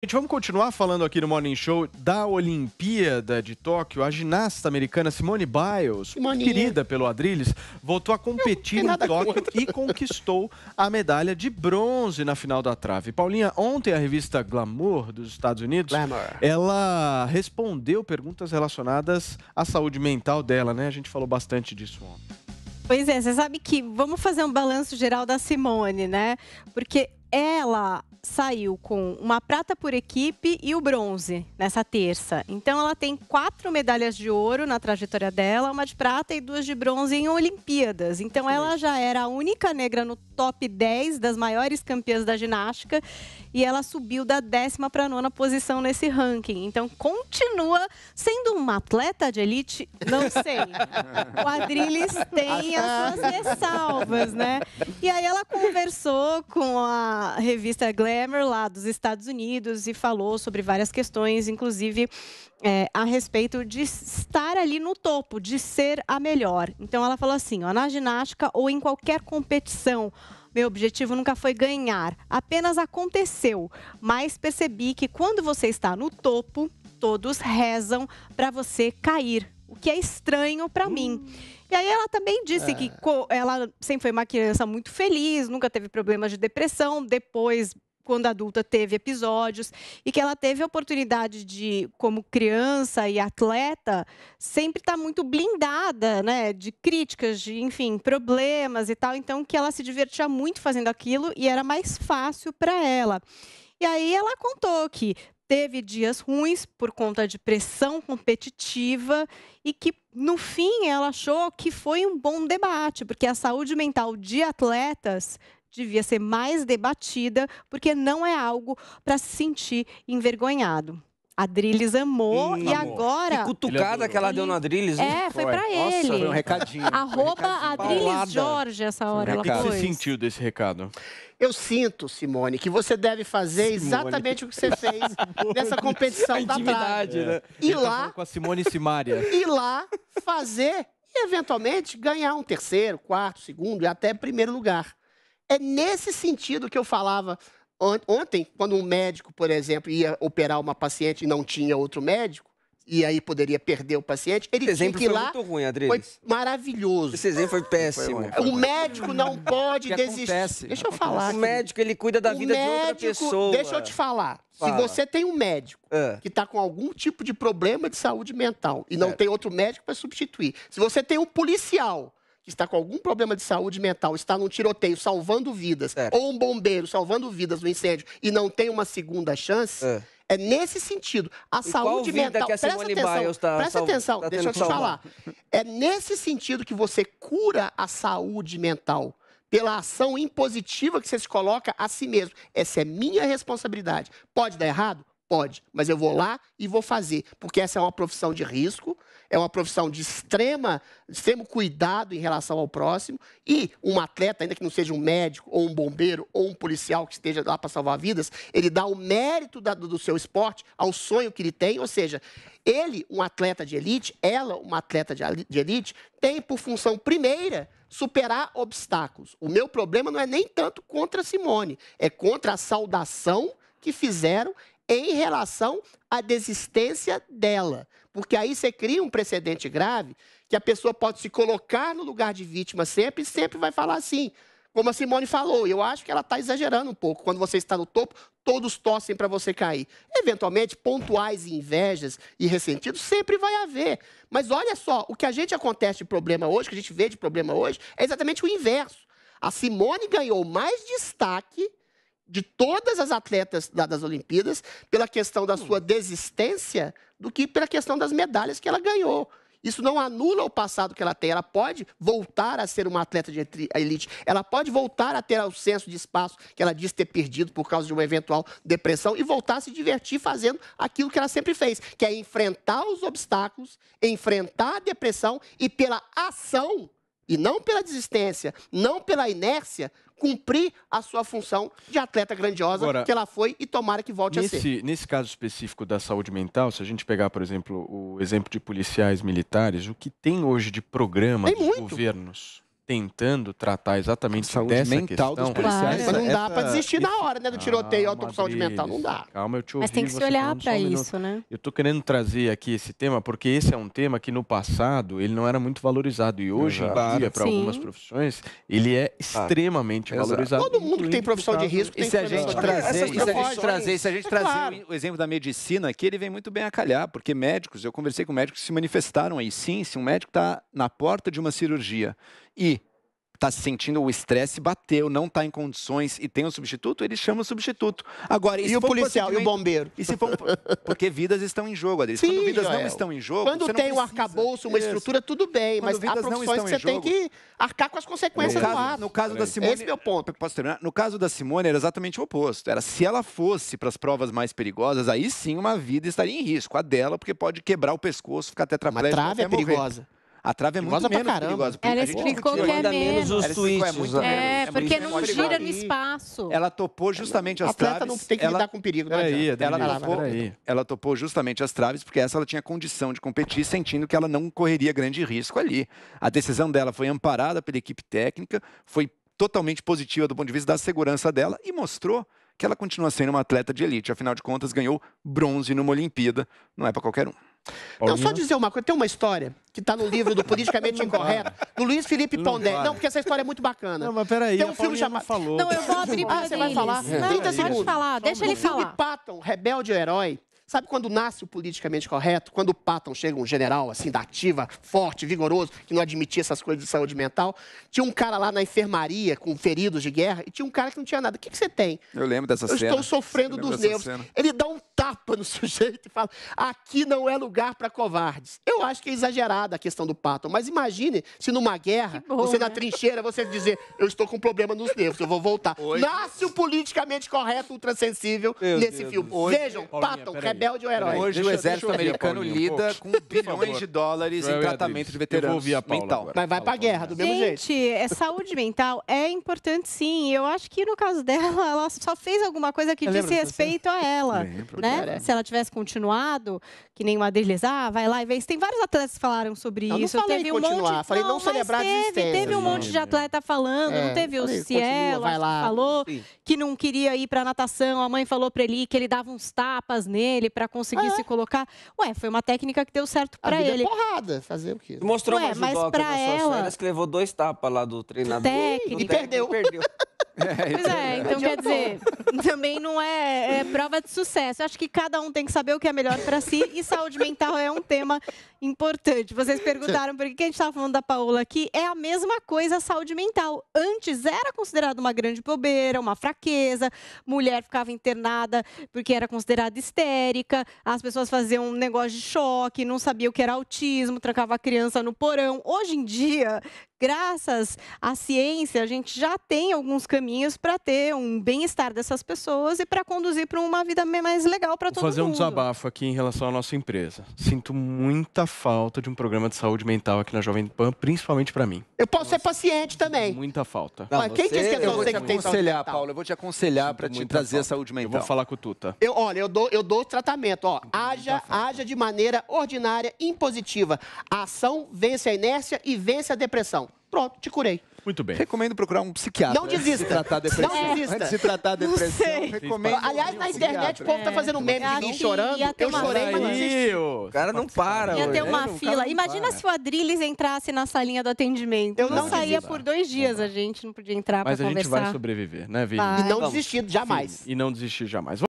Gente, vamos continuar falando aqui no Morning Show da Olimpíada de Tóquio. A ginasta americana Simone Biles, querida pelo Adrilles, voltou a competir em Tóquio e conquistou a medalha de bronze na final da trave. Paulinha, ontem a revista Glamour dos Estados Unidos, ela respondeu perguntas relacionadas à saúde mental dela, né? A gente falou bastante disso ontem. Pois é, você sabe que vamos fazer um balanço geral da Simone, né? Porque ela saiu com uma prata por equipe e o bronze nessa terça. Então ela tem 4 medalhas de ouro na trajetória dela, uma de prata e 2 de bronze em Olimpíadas. Então ela já era a única negra no top 10 das maiores campeãs da ginástica e ela subiu da 10ª para a 9ª posição nesse ranking. Então continua sendo uma atleta de elite, não sei. O Adrilles tem as suas ressalvas, né? E aí ela conversou com a revista Glamour lá dos Estados Unidos e falou sobre várias questões, inclusive a respeito de estar ali no topo, de ser a melhor. Então ela falou assim, ó, na ginástica ou em qualquer competição, meu objetivo nunca foi ganhar, apenas aconteceu. Mas percebi que quando você está no topo, todos rezam para você cair, o que é estranho para mim. E aí ela também disse que ela sempre foi uma criança muito feliz, nunca teve problemas de depressão, depois, quando adulta, teve episódios, e que ela teve a oportunidade de, como criança e atleta, sempre estar muito blindada, né, de críticas, de, enfim, problemas e tal, então que ela se divertia muito fazendo aquilo e era mais fácil para ela. E aí ela contou que teve dias ruins por conta de pressão competitiva e que, no fim, ela achou que foi um bom debate, porque a saúde mental de atletas devia ser mais debatida, porque não é algo para se sentir envergonhado. Adrilles amou e agora... Que cutucada que ela deu no Adrilles, hein? foi para ele. Foi um recadinho. Arroba Adrilles Jorge, essa hora ela O que pôs. você sentiu desse recado? Eu sinto, Simone, que você deve fazer exatamente o que você fez nessa competição da trave. Né? Ir lá, com a Simone Simaria. ir lá, fazer e, eventualmente, ganhar um terceiro, quarto, segundo e até primeiro lugar. É nesse sentido que eu falava ontem, quando um médico, por exemplo, ia operar uma paciente e não tinha outro médico, e aí poderia perder o paciente, ele tinha que ir lá. Muito ruim, Adrilles. Foi maravilhoso. Esse exemplo foi péssimo. O médico não pode desistir. Deixa eu falar. O médico, ele cuida da vida de outra pessoa. Deixa eu te falar. Fala. Se você tem um médico que está com algum tipo de problema de saúde mental e não tem outro médico para substituir, se você tem um policial que está com algum problema de saúde mental, está num tiroteio salvando vidas, ou um bombeiro salvando vidas no incêndio e não tem uma segunda chance, é nesse sentido. A saúde mental... Presta atenção, deixa eu te falar. É nesse sentido que você cura a saúde mental, pela ação impositiva que você se coloca a si mesmo. Essa é minha responsabilidade. Pode dar errado? Pode, mas eu vou lá e vou fazer, porque essa é uma profissão de risco, é uma profissão de extremo cuidado em relação ao próximo, e um atleta, ainda que não seja um médico, ou um bombeiro, ou um policial que esteja lá para salvar vidas, ele dá o mérito do seu esporte ao sonho que ele tem, ou seja, ele, um atleta de elite, ela, uma atleta de elite, tem por função primeira superar obstáculos. O meu problema não é nem tanto contra a Simone, é contra a saudação que fizeram em relação à desistência dela. Porque aí você cria um precedente grave que a pessoa pode se colocar no lugar de vítima sempre e sempre vai falar assim. Como a Simone falou, eu acho que ela está exagerando um pouco. Quando você está no topo, todos torcem para você cair. Eventualmente, pontuais invejas e ressentidos sempre vai haver. Mas olha só, o que a gente acontece de problema hoje, que a gente vê de problema hoje, é exatamente o inverso. A Simone ganhou mais destaque de todas as atletas das Olimpíadas pela questão da sua desistência do que pela questão das medalhas que ela ganhou. Isso não anula o passado que ela tem. Ela pode voltar a ser uma atleta de elite. Ela pode voltar a ter o senso de espaço que ela disse ter perdido por causa de uma eventual depressão e voltar a se divertir fazendo aquilo que ela sempre fez, que é enfrentar os obstáculos, enfrentar a depressão e pela ação, e não pela desistência, não pela inércia, cumprir a sua função de atleta grandiosa. Agora, que ela foi e tomara que volte a ser. Nesse caso específico da saúde mental, se a gente pegar, por exemplo, o exemplo de policiais militares, o que tem hoje de programa dos governos? tentando tratar exatamente saúde dessa mental questão. dos policiais. Mas não dá para desistir na hora, né, do tiroteio alto com saúde mental, não dá. Calma, eu te ouvi. Mas tem que se olhar para isso, né? Eu tô querendo trazer aqui esse tema porque esse é um tema que no passado ele não era muito valorizado e hoje em dia, para algumas profissões, ele é extremamente valorizado. Todo mundo que tem profissão de risco tem se a gente trazer o exemplo da medicina aqui, ele vem muito bem a calhar, porque médicos, eu conversei com médicos que se manifestaram aí. Sim, se um médico está na porta de uma cirurgia e está se sentindo o estresse, bateu, não está em condições e tem um substituto, ele chama o substituto. Agora, e o policial, e o bombeiro? E se for porque vidas estão em jogo, Adriles. Quando vidas não estão em jogo, quando tem um arcabouço, uma estrutura, tudo bem, mas há profissões que você tem que arcar com as consequências do ato. No caso da Simone, esse é meu ponto. Posso terminar? No caso da Simone, era exatamente o oposto. Era se ela fosse para as provas mais perigosas, aí sim uma vida estaria em risco. A dela, porque pode quebrar o pescoço, ficar tetraplégico. Uma trave é perigosa. A trave é muito menos perigosa. Ela explicou que é menos. Os tweets. Porque não gira no espaço. Ela topou justamente as traves. O atleta não tem que lidar com perigo. Ela topou justamente as traves porque ela tinha condição de competir, sentindo que ela não correria grande risco ali. A decisão dela foi amparada pela equipe técnica, foi totalmente positiva do ponto de vista da segurança dela e mostrou que ela continua sendo uma atleta de elite. Afinal de contas, ganhou bronze numa Olimpíada. Não é para qualquer um. Não, só dizer uma coisa, tem uma história que está no livro do Politicamente Incorreto, do Luiz Felipe Pondé. Não, porque essa história é muito bacana. Não, mas peraí, tem um filme chamado... falou. Não, eu vou abrir para você vai falar? 30 segundos. Pode falar, deixa ele falar. O filme Patton, Rebelde ou Herói, sabe quando nasce o politicamente correto? Quando o Patton chega, um general assim, da ativa, forte, vigoroso, que não admitia essas coisas de saúde mental. Tinha um cara lá na enfermaria com feridos de guerra e tinha um cara que não tinha nada. O que você tem? Eu lembro dessa cena. Eu estou sofrendo dos nervos. Ele dá um tapa no sujeito e fala, aqui não é lugar para covardes. Eu acho que é exagerada a questão do Patton, mas imagine se numa guerra, você na trincheira, você dizer, eu estou com problema nos nervos, eu vou voltar. Nasce o politicamente correto, ultrassensível nesse filme. Vejam, Patton, Rebelde ou Herói. Hoje o exército americano lida com bilhões de dólares em tratamento de veteranos mental. Mas vai pra guerra, do mesmo jeito. Gente, saúde mental é importante sim. Eu acho que no caso dela, ela só fez alguma coisa que disse respeito a ela. Né? Se ela tivesse continuado, que nem o Adriles, vai lá e vê. Tem vários atletas que falaram sobre isso. Não falei continuar, falei não celebrar a existência. Teve um monte de atleta falando, não teve o Cielo, que falou que não queria ir pra natação, a mãe falou pra ele que ele dava uns tapas nele pra conseguir se colocar. Foi uma técnica que deu certo pra ele. Porrada, fazer o quê? Mostrou uma judoca das suas férias que levou 2 tapas lá do treinador. E perdeu. Pois então quer dizer, também não é prova de sucesso. Eu acho que cada um tem que saber o que é melhor para si e saúde mental é um tema importante. Vocês perguntaram por que a gente estava falando da Paola aqui. É a mesma coisa a saúde mental. Antes era considerada uma grande bobeira, uma fraqueza. Mulher ficava internada porque era considerada histérica. As pessoas faziam um negócio de choque, não sabiam o que era autismo, trancava a criança no porão. Hoje em dia, graças à ciência, a gente já tem alguns caminhos para ter um bem-estar dessas pessoas e para conduzir para uma vida mais legal para todo mundo. Vou fazer um desabafo aqui em relação à nossa empresa. Sinto muita falta de um programa de saúde mental aqui na Jovem Pan, principalmente para mim. Eu posso ser paciente também. Muita falta. Não, mas quem disse que eu vou te que tem aconselhar, Paulo, eu vou te aconselhar para te trazer a saúde mental. Eu vou falar com o Tuta. Eu dou tratamento, haja de maneira ordinária, impositiva. A ação vence a inércia e vence a depressão. Pronto, te curei. Muito bem. Recomendo procurar um psiquiatra. Não desista. Não desista. Antes de tratar a depressão, recomendo. Aliás, na internet o povo tá fazendo meme de mim chorando. Eu chorei, mas não desisti. O cara não para. Ia ter uma fila. Imagina se o Adriles entrasse na salinha do atendimento. Eu não saía por 2 dias, a gente não podia entrar para conversar. Mas a gente vai sobreviver, né, Vini? E não desistir jamais. E não desistir jamais.